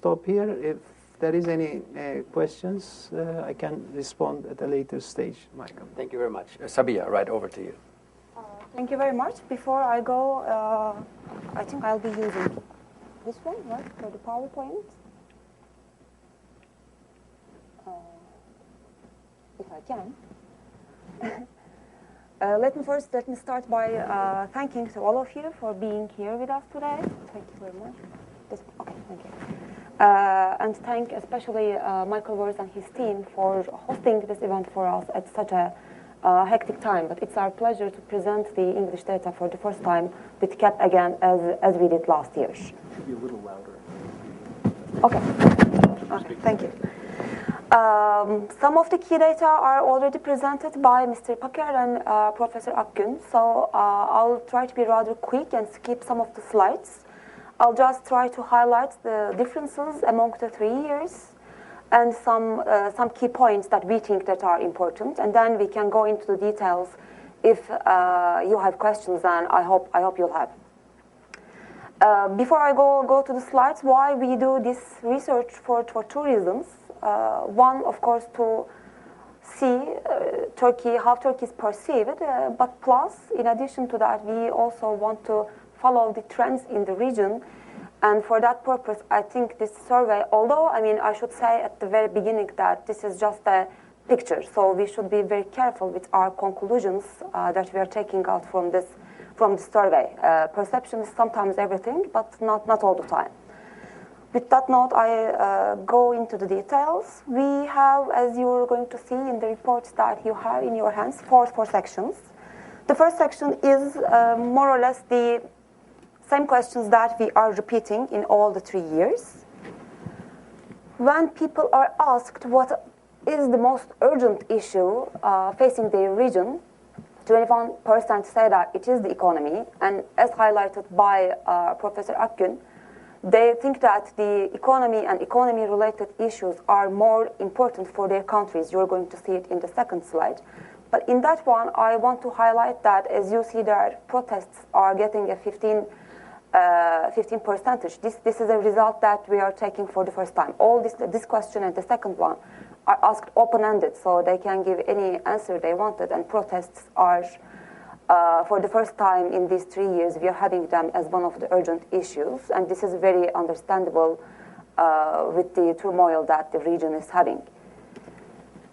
stop here. If there is any questions, I can respond at a later stage, Michael. Thank you very much. Sabia, right over to you. Thank you very much. Before I go, I think I'll be using this one, right, for the PowerPoint. If I can. Let me start by thanking to all of you for being here with us today. Thank you very much. Okay, thank you. And thank especially Michael Wurz and his team for hosting this event for us at such a hectic time. But it's our pleasure to present the English data for the first time with CAP again as we did last year. Should be a little louder. Okay, thank you. Some of the key data are already presented by Mr. Paker and Professor Akgün, so I'll try to be rather quick and skip some of the slides. I'll just try to highlight the differences among the 3 years and some key points that we think that are important, and then we can go into the details if you have questions, and I hope you'll have. Before I go to the slides, why we do this research for 2 reasons. One, of course, to see Turkey, how Turkey is perceived, but plus, in addition to that, we also want to follow the trends in the region. And for that purpose, I think this survey, although, I should say at the very beginning that this is just a picture, so we should be very careful with our conclusions that we are taking out from this survey. Perception is sometimes everything, but not all the time. With that note, I go into the details. We have, as you are going to see in the reports that you have in your hands, four sections. The first section is more or less the same questions that we are repeating in all the 3 years. When people are asked what is the most urgent issue facing their region, 21% say that it is the economy, and as highlighted by Professor Akgün, they think that the economy and economy-related issues are more important for their countries. You're going to see it in the second slide. But in that one, I want to highlight that, as you see there, protests are getting a 15%. This is a result that we are taking for the first time. All this question and the second one are asked open-ended, so they can give any answer they wanted, and protests are, for the first time in these 3 years, we are having them as one of the urgent issues, and this is very understandable with the turmoil that the region is having.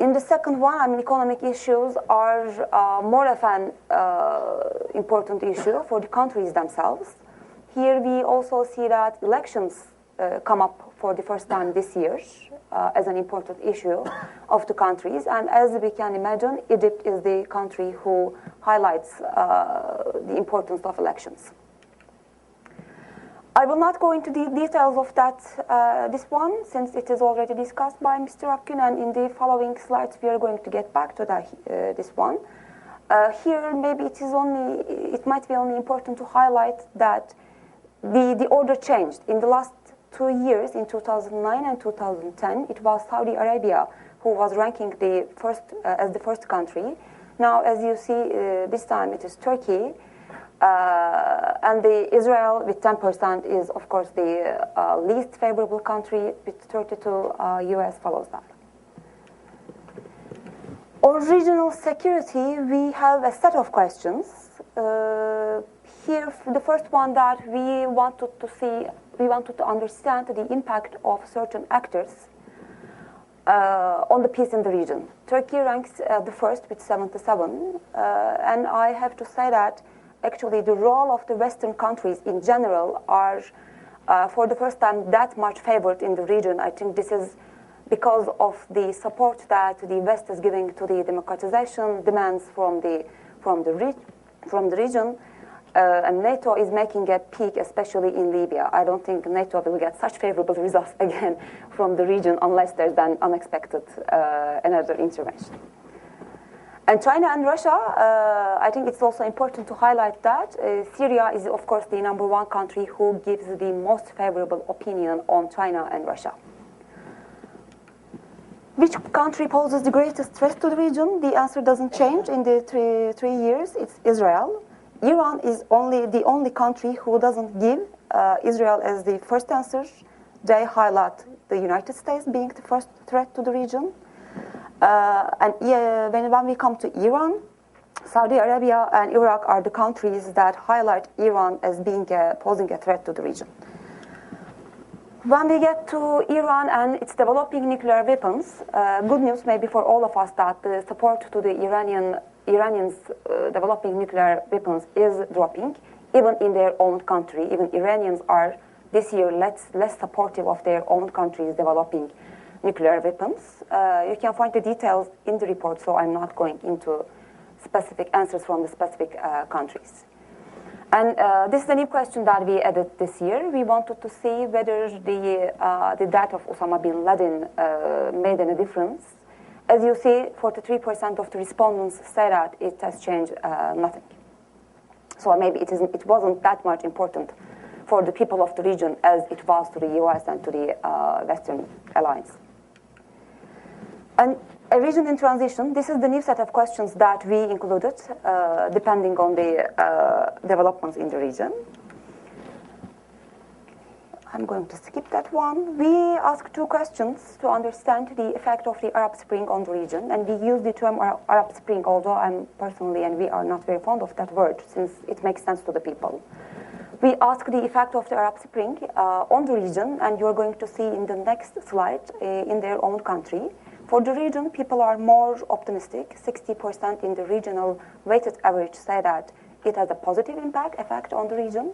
In the second one, economic issues are more of an important issue for the countries themselves. Here we also see that elections come up for the first time this year as an important issue of the countries. And as we can imagine, Egypt is the country who highlights the importance of elections. I will not go into the details of this one, since it is already discussed by Mr. Akgün, and in the following slides we are going to get back to this one. Here, maybe it might be only important to highlight that the order changed. In the last 2 years, in 2009 and 2010, it was Saudi Arabia who was ranking as the first country. Now, as you see, this time it is Turkey, and Israel with 10% is, of course, the least favorable country, with 32. US follows that. On regional security, we have a set of questions. Here, the first one that we wanted to understand the impact of certain actors on the peace in the region. Turkey ranks the first with 77, and I have to say that actually the role of the Western countries in general are, for the first time, that much favored in the region. I think this is because of the support that the West is giving to the democratization demands from the region. And NATO is making a peak, especially in Libya. I don't think NATO will get such favorable results again from the region unless there's an unexpected another intervention. And China and Russia, I think it's also important to highlight that Syria is, of course, the number one country who gives the most favorable opinion on China and Russia. Which country poses the greatest threat to the region? The answer doesn't change in the three years. It's Israel. Iran is the only country who doesn't give Israel as the first answer. they highlight the United States being the first threat to the region. When we come to Iran, Saudi Arabia and Iraq are the countries that highlight Iran as posing a threat to the region. When we get to Iran and its developing nuclear weapons, good news maybe for all of us that the support to the Iranians developing nuclear weapons is dropping, even in their own country. Even Iranians are this year less supportive of their own countries developing nuclear weapons. You can find the details in the report, so I'm not going into specific answers from the specific countries. And this is a new question that we added this year. We wanted to see whether the death of Osama bin Laden made any difference. As you see, 43% of the respondents say that it has changed nothing. So maybe it wasn't that much important for the people of the region as it was to the US and to the Western alliance. And a region in transition, this is the new set of questions that we included, depending on the developments in the region. I'm going to skip that one. We asked two questions to understand the effect of the Arab Spring on the region, and we use the term Arab Spring, although I'm personally and we are not very fond of that word, since it makes sense to the people. We asked the effect of the Arab Spring on the region, and you're going to see in the next slide in their own country. For the region, people are more optimistic. 60% in the regional weighted average say that it has a positive effect on the region.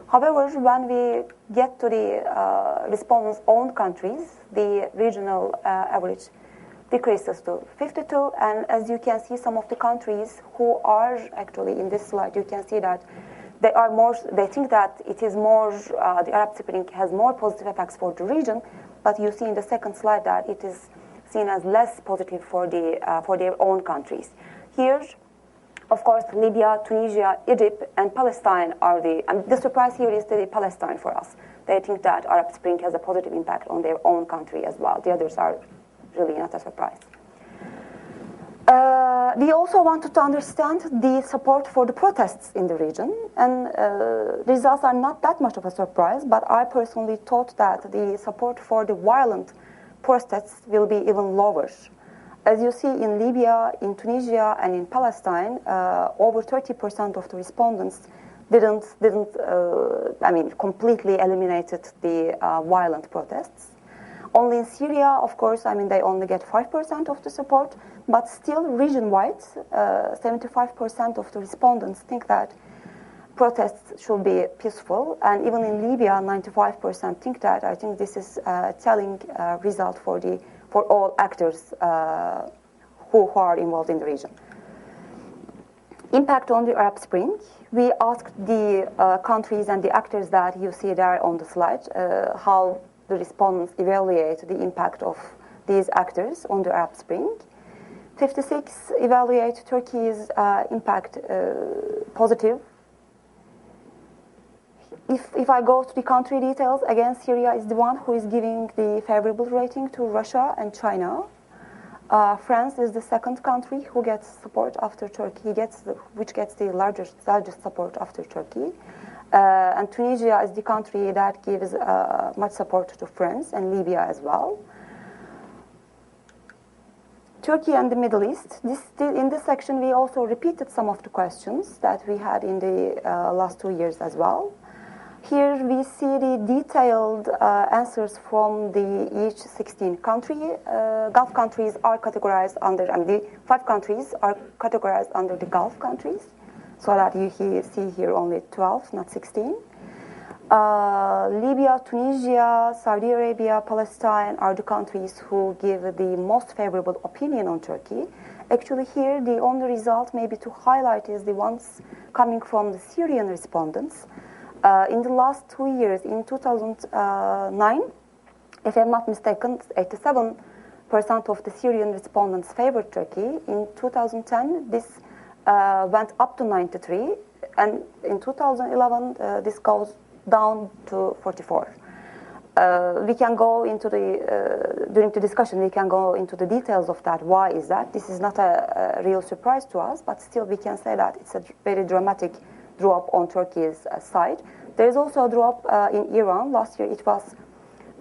However, when we get to the respondents' own countries, the regional average decreases to 52. And as you can see, some of the countries who are actually in this slide, you can see that they think that it is more, the Arab Spring has more positive effects for the region, but you see in the second slide that it is seen as less positive for their own countries. Here, of course, Libya, Tunisia, Egypt, and Palestine are the surprise here is the Palestine for us. They think that Arab Spring has a positive impact on their own country as well. The others are really not a surprise. We also wanted to understand the support for the protests in the region, and results are not that much of a surprise, but I personally thought that the support for the violent protests will be even lower. As you see in Libya, in Tunisia, and in Palestine, over 30% of the respondents completely eliminated the violent protests. Only in Syria, of course, they only get 5% of the support, but still region-wide, 75% of the respondents think that protests should be peaceful, and even in Libya, 95% think that. I think this is a telling result for all actors who are involved in the region. Impact on the Arab Spring. We asked the countries and the actors that you see there on the slide how the respondents evaluate the impact of these actors on the Arab Spring. 56 evaluate Turkey's impact positive. If I go to the country details, again, Syria is the one who is giving the favorable rating to Russia and China. France is the second country who gets support after Turkey, which gets the largest support after Turkey. And Tunisia is the country that gives much support to France, and Libya as well. Turkey and the Middle East. In this section, we also repeated some of the questions that we had in the last 2 years as well. Here we see the detailed answers from each 16 country. Gulf countries are categorized under, the 5 countries are categorized under the Gulf countries, so that you see here only 12, not 16. Libya, Tunisia, Saudi Arabia, Palestine are the countries who give the most favorable opinion on Turkey. Actually here, the only result maybe to highlight is the ones coming from the Syrian respondents. In the last 2 years, in 2009, if I'm not mistaken, 87% of the Syrian respondents favored Turkey. In 2010, this went up to 93, and in 2011, this goes down to 44. We can go into during the discussion, we can go into the details of that. Why is that? This is not a real surprise to us, but still we can say that it's a very dramatic drop on Turkey's side. There is also a drop in Iran. Last year it was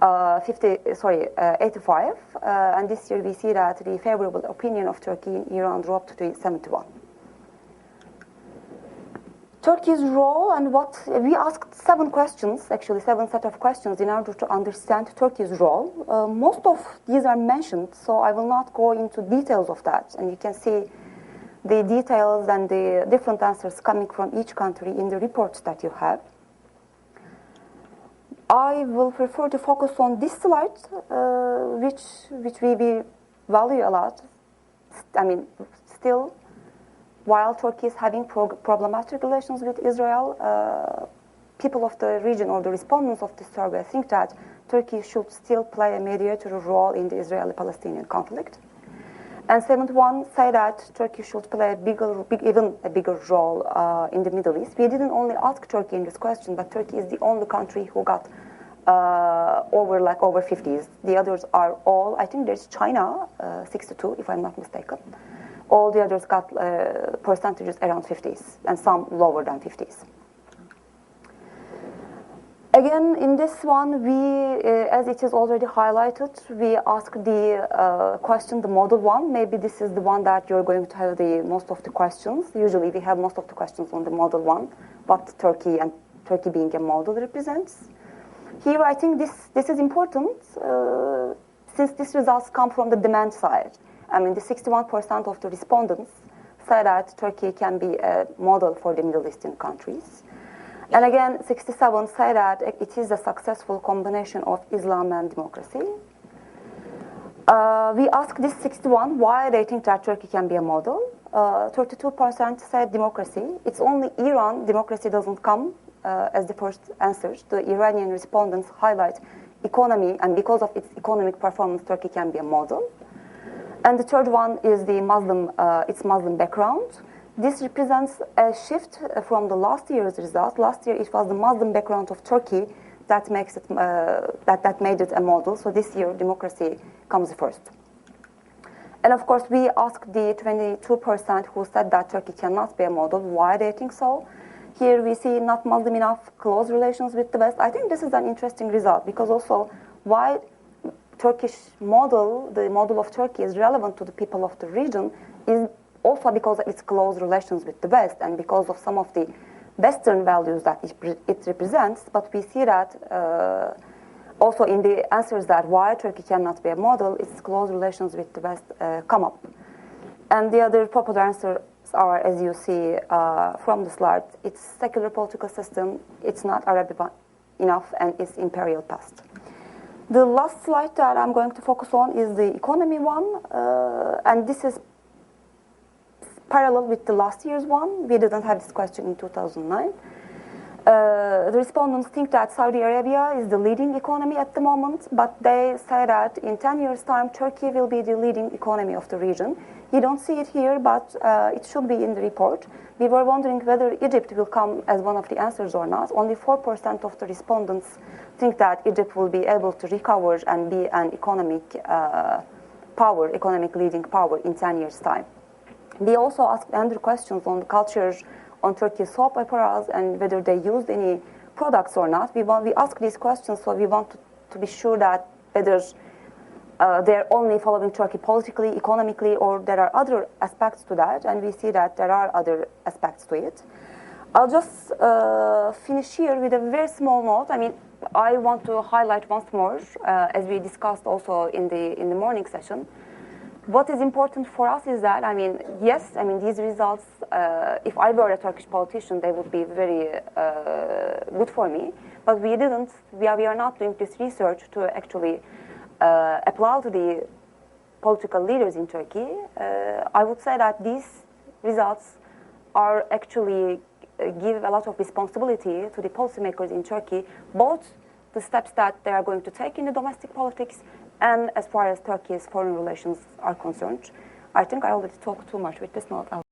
85, and this year we see that the favorable opinion of Turkey in Iran dropped to 71. Turkey's role and what we asked 7 questions, actually 7 set of questions in order to understand Turkey's role. Most of these are mentioned, so I will not go into details of that, and you can see the details and the different answers coming from each country in the reports that you have. I will prefer to focus on this slide, which we value a lot. I mean, still, while Turkey is having problematic relations with Israel, people of the region or the respondents of this survey think that Turkey should still play a mediator role in the Israeli-Palestinian conflict. And 71 say that Turkey should play even a bigger role in the Middle East. We didn't only ask Turkey in this question, but Turkey is the only country who got over 50s. The others are all, I think there's China, 62, if I'm not mistaken. All the others got percentages around 50s, and some lower than 50s. Again, in this one, we, as it is already highlighted, we ask the question, the model one. Maybe this is the one that you're going to have the most of the questions. Usually we have most of the questions on the model one, what Turkey and Turkey being a model represents. Here, I think this is important since these results come from the demand side. I mean, the 61% of the respondents say that Turkey can be a model for the Middle Eastern countries. And again, 67 say that it is a successful combination of Islam and democracy. We asked this 61 why they think that Turkey can be a model. 32% said democracy. It's only Iran, democracy doesn't come as the first answer. The Iranian respondents highlight economy, and because of its economic performance, Turkey can be a model. And the third one is the its Muslim background. This represents a shift from the last year's result. Last year, it was the Muslim background of Turkey that makes it that made it a model. So this year, democracy comes first. And of course, we asked the 22% who said that Turkey cannot be a model why they think so. Here we see not Muslim enough, close relations with the West. I think this is an interesting result because also why Turkish model, the model of Turkey, is relevant to the people of the region is also because of its close relations with the West and because of some of the Western values that it represents. But we see that also in the answers that why Turkey cannot be a model, its close relations with the West come up. And the other popular answers are, as you see from the slide, it's secular political system, it's not Arab enough, and it's imperial past. The last slide that I'm going to focus on is the economy one, and this is parallel with the last year's one. We didn't have this question in 2009. The respondents think that Saudi Arabia is the leading economy at the moment, but they say that in 10 years' time, Turkey will be the leading economy of the region. You don't see it here, but it should be in the report. We were wondering whether Egypt will come as one of the answers or not. Only 4% of the respondents think that Egypt will be able to recover and be an economic leading power in 10 years' time. We also asked Andrew questions on the culture on Turkey's soap operas and whether they used any products or not. We asked these questions, so we want to be sure that whether they're only following Turkey politically, economically, or there are other aspects to that, and we see that there are other aspects to it. I'll just finish here with a very small note. I mean, I want to highlight once more, as we discussed also in the morning session, what is important for us is that, I mean, yes, I mean, these results, if I were a Turkish politician, they would be very good for me, but we are not doing this research to actually applaud the political leaders in Turkey. I would say that these results are actually give a lot of responsibility to the policymakers in Turkey, both the steps that they are going to take in the domestic politics and as far as Turkey's foreign relations are concerned. I think I already talked too much with this note.